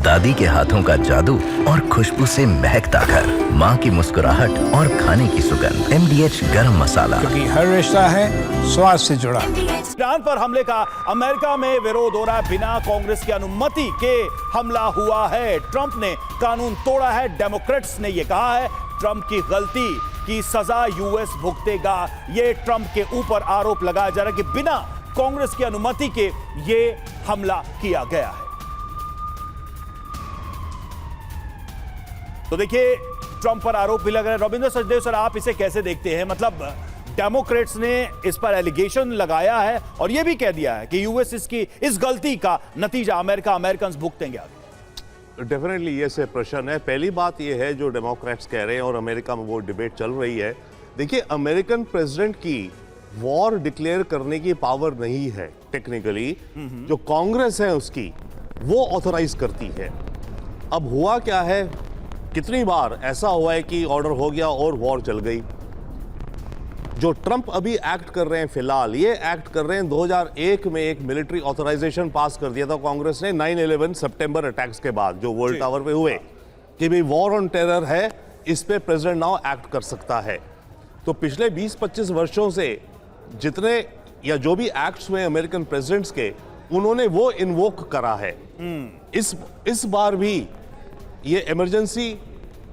दादी के हाथों का जादू और खुशबू से महकता घर, माँ की मुस्कुराहट और खाने की सुगंध। MDH गरम मसाला, क्योंकि हर रिश्ता है स्वाद से जुड़ा। ईरान पर हमले का अमेरिका में विरोध हो रहा है। बिना कांग्रेस की अनुमति के हमला हुआ है। ट्रंप ने कानून तोड़ा है। डेमोक्रेट्स ने यह कहा है ट्रंप की गलती की सजा यूएस भुगतेगा। ये ट्रंप के ऊपर आरोप लगाया जा रहा है कि बिना कांग्रेस की अनुमति के ये हमला किया गया है। तो देखिए ट्रंप पर आरोप भी लग रहा है। रविंद्र सचदेव सर, आप इसे कैसे देखते हैं? मतलब डेमोक्रेट्स ने इस पर एलिगेशन लगाया है और यह भी कह दिया है कि यूएस इस गलती का नतीजा अमेरिकन भुगतेंगे आगे। डेफिनेटली ये से प्रश्न है। पहली बात ये है जो डेमोक्रेट्स कह रहे हैं और अमेरिका में वो डिबेट चल रही है। देखिए, अमेरिकन प्रेसिडेंट की वॉर डिक्लेयर करने की पावर नहीं है टेक्निकली। जो कांग्रेस है उसकी वो ऑथराइज करती है। अब हुआ क्या है, कितनी बार ऐसा हुआ है कि ऑर्डर हो गया और वॉर चल गई। जो ट्रंप अभी एक्ट कर रहे हैं, फिलहाल ये एक्ट कर रहे हैं 2001 में एक मिलिट्री ऑथराइजेशन पास कर दिया था कांग्रेस ने 9/11 सितंबर अटैक्स के बाद जो वर्ल्ड टावर पे हुए, कि भाई वॉर ऑन टेरर है, इस पे प्रेसिडेंट नाउ एक्ट कर सकता है। तो पिछले 20-25 वर्षों से जितने या जो भी एक्ट्स हुए अमेरिकन प्रेसिडेंट्स के, उन्होंने वो इन्वोक करा है। इस बार भी ये इमरजेंसी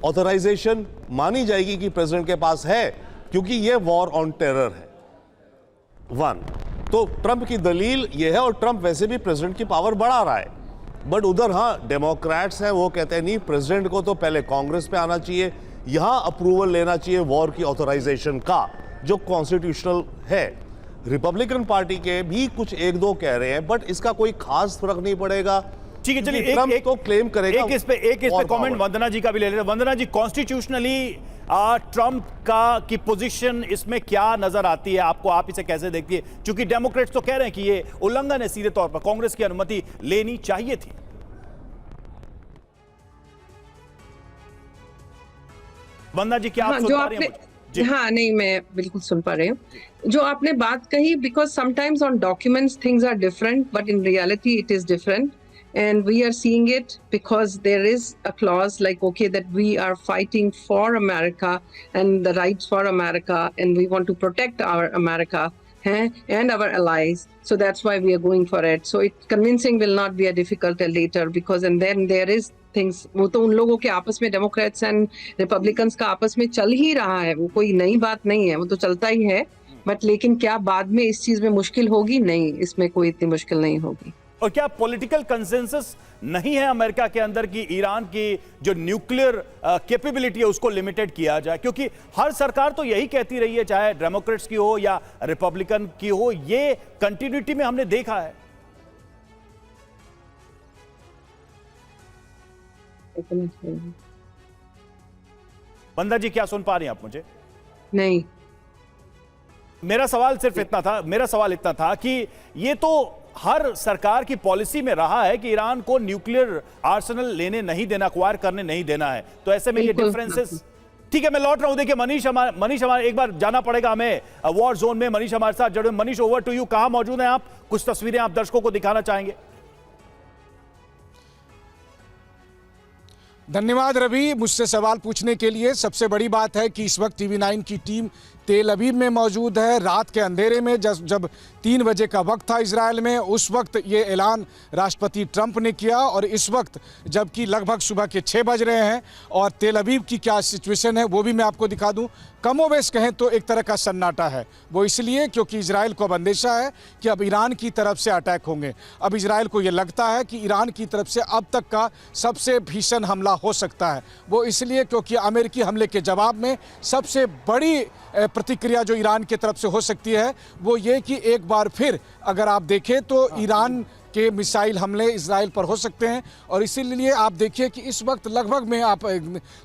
ऑथराइजेशन मानी जाएगी कि प्रेसिडेंट के पास है, क्योंकि ये वॉर ऑन टेरर है। तो ट्रंप की दलील ये है, और ट्रंप वैसे भी प्रेसिडेंट की पावर बढ़ा रहा है। बट उधर हाँ डेमोक्रेट्स हैं, वो कहते हैं नहीं, प्रेसिडेंट को तो पहले कांग्रेस पे आना चाहिए, यहां अप्रूवल लेना चाहिए वॉर की ऑथराइजेशन का, जो कॉन्स्टिट्यूशनल है। रिपब्लिकन पार्टी के भी कुछ एक दो कह रहे हैं, बट इसका कोई खास फर्क नहीं पड़ेगा। ठीक है, चलिए एक तो क्लेम करेगा। एक इस पे कमेंट वंदना जी का भी ले लेते हैं। वंदना जी, कॉन्स्टिट्यूशनली ट्रंप की पोजीशन इसमें क्या नजर आती है आपको? आप इसे कैसे देखती है? क्योंकि डेमोक्रेट्स तो कह रहे हैं कि ये उल्लंघन है सीधे तौर पर, कांग्रेस की अनुमति लेनी चाहिए थी। वंदना जी, क्या आप सुन पा रही हैं? हाँ, नहीं, मैं बिल्कुल सुन पा रही हूँ जो आपने बात कही। Because sometimes on documents things are different, but in reality it is different. And we are seeing it because there is a clause like, okay, that we are fighting for America and the rights for America, and we want to protect our America and our allies. So that's why we are going for it. So convincing will not be a difficult later, because and then there is things, वो तो उन लोगों के आपस में, Democrats and Republicans का आपस में चल ही रहा है, वो कोई नई बात नहीं है, वो तो चलता ही है। बट लेकिन क्या बाद में इस चीज में मुश्किल होगी? नहीं, इसमें कोई इतनी मुश्किल नहीं होगी। और क्या पॉलिटिकल कंसेंसस नहीं है अमेरिका के अंदर कि ईरान की जो न्यूक्लियर कैपेबिलिटी है उसको लिमिटेड किया जाए? क्योंकि हर सरकार तो यही कहती रही है, चाहे डेमोक्रेट्स की हो या रिपब्लिकन की हो, ये कंटिन्यूटी में हमने देखा है। वंदना जी, क्या सुन पा रही हैं आप मुझे? नहीं, मेरा सवाल इतना था कि ये तो हर सरकार की पॉलिसी में रहा है कि ईरान को न्यूक्लियर आर्सेनल लेने नहीं देना, एक्वायर करने नहीं देना है। तो ऐसे में ये डिफरेंसेस, ठीक है, मैं लौट रहा हूं। देखिए मनीष हमारे एक बार जाना पड़ेगा हमें वॉर जोन में। मनीष हमारे साथ जुड़े। Manish, over to you. कहां मौजूद हैं आप? कुछ तस्वीरें आप दर्शकों को दिखाना चाहेंगे? धन्यवाद रवि, मुझसे सवाल पूछने के लिए। सबसे बड़ी बात है कि इस वक्त TV9 की टीम तेल अवीव में मौजूद है। रात के अंधेरे में जब 3 बजे का वक्त था इजराइल में, उस वक्त ये ऐलान राष्ट्रपति ट्रंप ने किया, और इस वक्त जबकि लगभग सुबह के 6 बज रहे हैं। और तेल अवीव की क्या सिचुएशन है वो भी मैं आपको दिखा दूं। कमोबेश कहें तो एक तरह का सन्नाटा है। वो इसलिए क्योंकि इजराइल को अब अंदेशा है कि अब ईरान की तरफ से अटैक होंगे। अब इजराइल को ये लगता है कि ईरान की तरफ से अब तक का सबसे भीषण हमला हो सकता है। वो इसलिए क्योंकि अमेरिकी हमले के जवाब में सबसे बड़ी प्रतिक्रिया जो ईरान की तरफ से हो सकती है वो ये कि एक बार फिर अगर आप देखें तो ईरान के मिसाइल हमले इजराइल पर हो सकते हैं। और इसीलिए आप देखिए कि इस वक्त लगभग में आप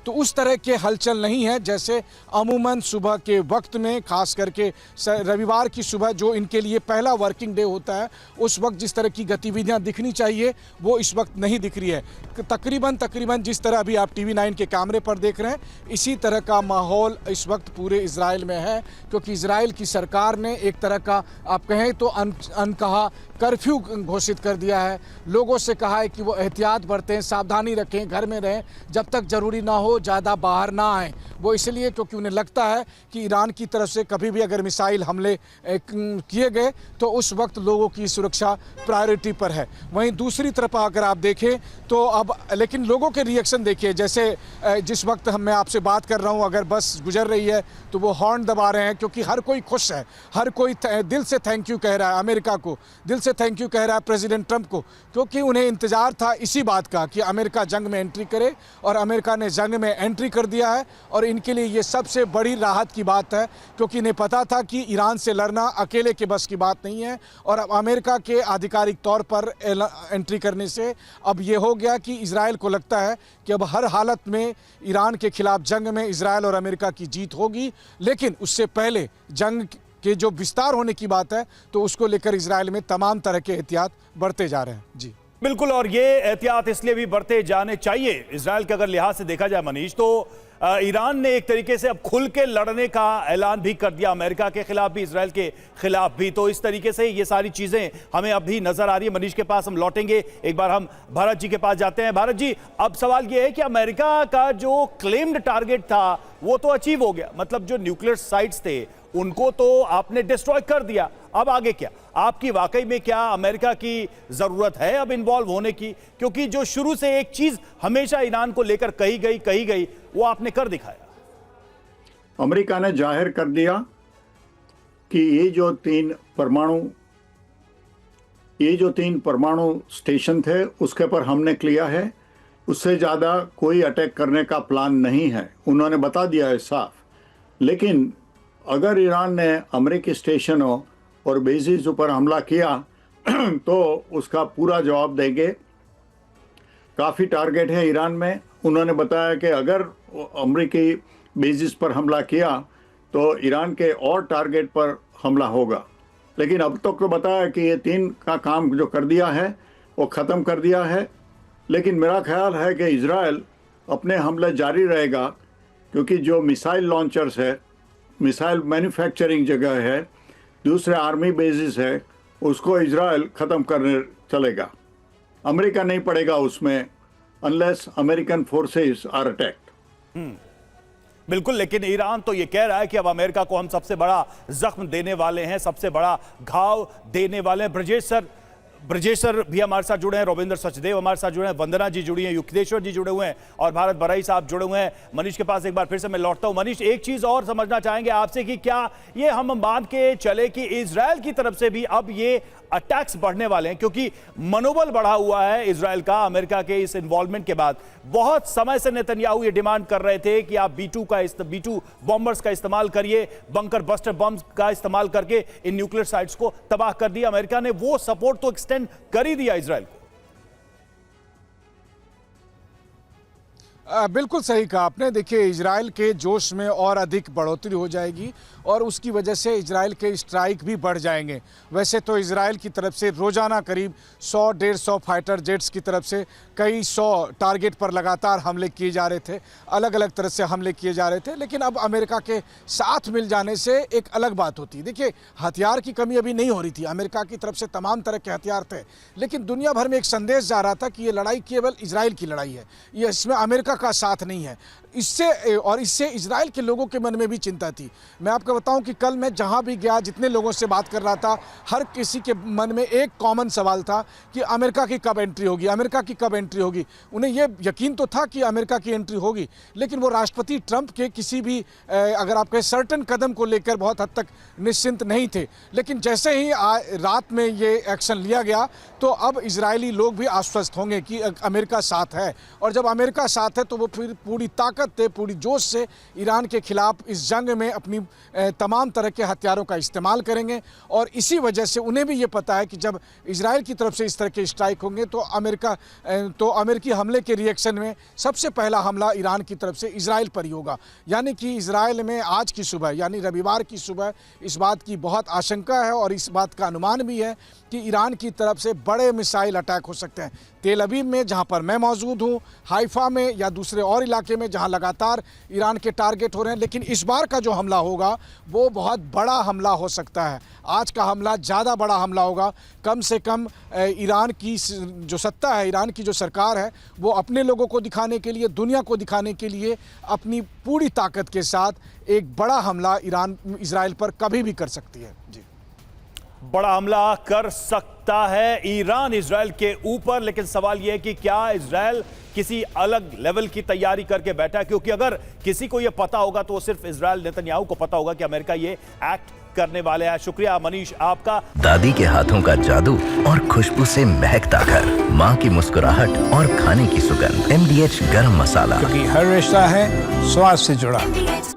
तो उस तरह के हलचल नहीं है जैसे अमूमन सुबह के वक्त में, खास करके रविवार की सुबह जो इनके लिए पहला वर्किंग डे होता है, उस वक्त जिस तरह की गतिविधियां दिखनी चाहिए वो इस वक्त नहीं दिख रही है। तकरीबन जिस तरह अभी आप TV9 के कैमरे पर देख रहे हैं, इसी तरह का माहौल इस वक्त पूरे इजराइल में है। क्योंकि इजराइल की सरकार ने एक तरह का आप कहें तो अनकहा कर्फ्यू घोषित सूचित कर दिया है, लोगों से कहा है कि वो एहतियात बरतें, सावधानी रखें, घर में रहें, जब तक ज़रूरी ना हो ज़्यादा बाहर ना आएँ। वो इसलिए क्योंकि उन्हें लगता है कि ईरान की तरफ से कभी भी अगर मिसाइल हमले किए गए तो उस वक्त लोगों की सुरक्षा प्रायोरिटी पर है। वहीं दूसरी तरफ अगर आप देखें तो अब लेकिन लोगों के रिएक्शन देखिए, जैसे जिस वक्त मैं आपसे बात कर रहा हूं, अगर बस गुजर रही है तो वो हॉर्न दबा रहे हैं, क्योंकि हर कोई खुश है, हर कोई दिल से थैंक यू कह रहा है अमेरिका को, दिल से थैंक यू कह रहा है प्रेसिडेंट ट्रंप को, क्योंकि उन्हें इंतजार था इसी बात का कि अमेरिका जंग में एंट्री करे, और अमेरिका ने जंग में एंट्री कर दिया है। और इनके लिए ये सबसे बड़ी राहत की बात है, क्योंकि इन्हें पता था कि ईरान से लड़ना अकेले के बस की बात नहीं है। और अब अमेरिका के आधिकारिक तौर पर एंट्री करने से अब ये हो गया कि इजराइल को लगता है कि अब हर हालत में ईरान के खिलाफ जंग में इजराइल और अमेरिका की जीत होगी। लेकिन उससे पहले जंग के जो विस्तार होने की बात है तो उसको लेकर इजराइल में तमाम तरह के एहतियात बरते जा रहे हैं। जी बिल्कुल, और ये एहतियात इसलिए भी बरते जाने चाहिए इजराइल के अगर लिहाज से देखा जाए मनीष, तो ईरान ने एक तरीके से अब खुल के लड़ने का ऐलान भी कर दिया, अमेरिका के खिलाफ भी, इजराइल के खिलाफ भी। तो इस तरीके से ये सारी चीजें हमें अभी नजर आ रही है। मनीष के पास हम लौटेंगे, एक बार हम भारत जी के पास जाते हैं। भारत जी, अब सवाल ये है कि अमेरिका का जो क्लेम्ड टारगेट था वो तो अचीव हो गया, मतलब जो न्यूक्लियर साइट्स थे उनको तो आपने डिस्ट्रॉय कर दिया, अब आगे क्या? आपकी वाकई में क्या अमेरिका की जरूरत है अब इन्वॉल्व होने की? क्योंकि जो शुरू से एक चीज हमेशा ईरान को लेकर कही गई वो आपने कर दिखाया। अमेरिका ने जाहिर कर दिया कि ये जो तीन परमाणु स्टेशन थे उसके पर हमने किया है, उससे ज़्यादा कोई अटैक करने का प्लान नहीं है, उन्होंने बता दिया है साफ। लेकिन अगर ईरान ने अमेरिकी स्टेशनों और बेसिस पर हमला किया तो उसका पूरा जवाब देंगे। काफ़ी टारगेट है ईरान में, उन्होंने बताया कि अगर अमेरिकी बेसिस पर हमला किया तो ईरान के और टारगेट पर हमला होगा। लेकिन अब तक तो बताया कि ये तीन का काम जो कर दिया है वो ख़त्म कर दिया है। लेकिन मेरा ख्याल है कि इजराइल अपने हमले जारी रहेगा, क्योंकि जो मिसाइल लॉन्चर्स है, मिसाइल मैन्युफैक्चरिंग जगह है, दूसरे आर्मी बेसिस है, उसको इजराइल ख़त्म करने चलेगा। अमेरिका नहीं पड़ेगा उसमें unless American forces are attacked. बिल्कुल, लेकिन ईरान तो ये कह रहा है कि अब अमेरिका को हम सबसे बड़ा जख्म देने वाले हैं, सबसे बड़ा घाव देने वाले हैं। ब्रजेश सर भी हमारे साथ जुड़े हैं, रविंद्र सचदेव हमारे साथ जुड़े हैं, वंदना जी जुड़ी हैं, युक्तेश्वर जी जुड़े हुए हैं और भारत बराई साहब जुड़े हुए हैं। मनीष के पास एक बार फिर से मैं लौटता हूं। मनीष, एक चीज और समझना चाहेंगे आपसे कि क्या ये हम मान के चले कि इजराइल की तरफ से भी अब ये अटैक्स बढ़ने वाले हैं, क्योंकि मनोबल बढ़ा हुआ है इजराइल का अमेरिका के इस इन्वॉल्वमेंट के बाद। बहुत समय से नेतन्याहू ये डिमांड कर रहे थे कि आप B2 बॉम्बर्स का इस्तेमाल करिए, बंकर बस्टर बम्स का इस्तेमाल करके इन न्यूक्लियर साइट्स को तबाह कर दिया। अमेरिका ने वो सपोर्ट तो एक्सटेंड कर ही दिया इजराइल को। बिल्कुल सही कहा आपने। देखिए, इजराइल के जोश में और अधिक बढ़ोतरी हो जाएगी और उसकी वजह से इजराइल के स्ट्राइक भी बढ़ जाएंगे। वैसे तो इजराइल की तरफ से रोज़ाना करीब 100-150 फाइटर जेट्स की तरफ से कई 100 टारगेट पर लगातार हमले किए जा रहे थे, अलग अलग तरह से हमले किए जा रहे थे। लेकिन अब अमेरिका के साथ मिल जाने से एक अलग बात होती है। देखिए, हथियार की कमी अभी नहीं हो रही थी, अमेरिका की तरफ से तमाम तरह के हथियार थे, लेकिन दुनिया भर में एक संदेश जा रहा था कि ये लड़ाई केवल इजराइल की लड़ाई है, ये इसमें अमेरिका का साथ नहीं है। इससे इजराइल के लोगों के मन में भी चिंता थी। मैं आपको बताऊं कि कल मैं जहां भी गया, जितने लोगों से बात कर रहा था, हर किसी के मन में एक कॉमन सवाल था कि अमेरिका की कब एंट्री होगी, अमेरिका की कब एंट्री होगी। उन्हें यह यकीन तो था कि अमेरिका की एंट्री होगी, लेकिन वो राष्ट्रपति ट्रंप के किसी भी अगर आप कहें सर्टन कदम को लेकर बहुत हद तक निश्चिंत नहीं थे। लेकिन जैसे ही रात में ये एक्शन लिया गया तो अब इजरायली लोग भी आश्वस्त होंगे कि अमेरिका साथ है, और जब अमेरिका साथ है तो वो फिर पूरी ताकत से, पूरी जोश से ईरान के खिलाफ इस जंग में अपनी तमाम तरह के हथियारों का इस्तेमाल करेंगे। और इसी वजह से उन्हें भी ये पता है कि जब इजराइल की तरफ से इस तरह के स्ट्राइक होंगे तो अमेरिकी हमले के रिएक्शन में सबसे पहला हमला ईरान की तरफ से इजराइल पर ही होगा। यानी कि इजराइल में आज की सुबह, यानी रविवार की सुबह, इस बात की बहुत आशंका है और इस बात का अनुमान भी है कि ईरान की तरफ से बड़े मिसाइल अटैक हो सकते हैं। तेल अवीव में, जहां पर मैं मौजूद हूं, हाइफा में या दूसरे और इलाके में जहां लगातार ईरान के टारगेट हो रहे हैं। लेकिन इस बार का जो हमला होगा वो बहुत बड़ा हमला हो सकता है। आज का हमला ज़्यादा बड़ा हमला होगा। कम से कम ईरान की जो सत्ता है, ईरान की जो सरकार है, वो अपने लोगों को दिखाने के लिए, दुनिया को दिखाने के लिए अपनी पूरी ताकत के साथ एक बड़ा हमला इजराइल पर कभी भी कर सकती है। जी, बड़ा हमला कर सकता है ईरान इजराइल के ऊपर, लेकिन सवाल यह है कि क्या इजराइल किसी अलग लेवल की तैयारी करके बैठा है? क्योंकि अगर किसी को यह पता होगा तो सिर्फ इजराइल नेतन्याहू को पता होगा कि अमेरिका ये एक्ट करने वाले हैं। शुक्रिया मनीष आपका। दादी के हाथों का जादू और खुशबू से महकता घर, माँ की मुस्कुराहट और खाने की सुगंध। MDH गरम मसाला, क्योंकि हर रिश्ता है स्वाद से जुड़ा।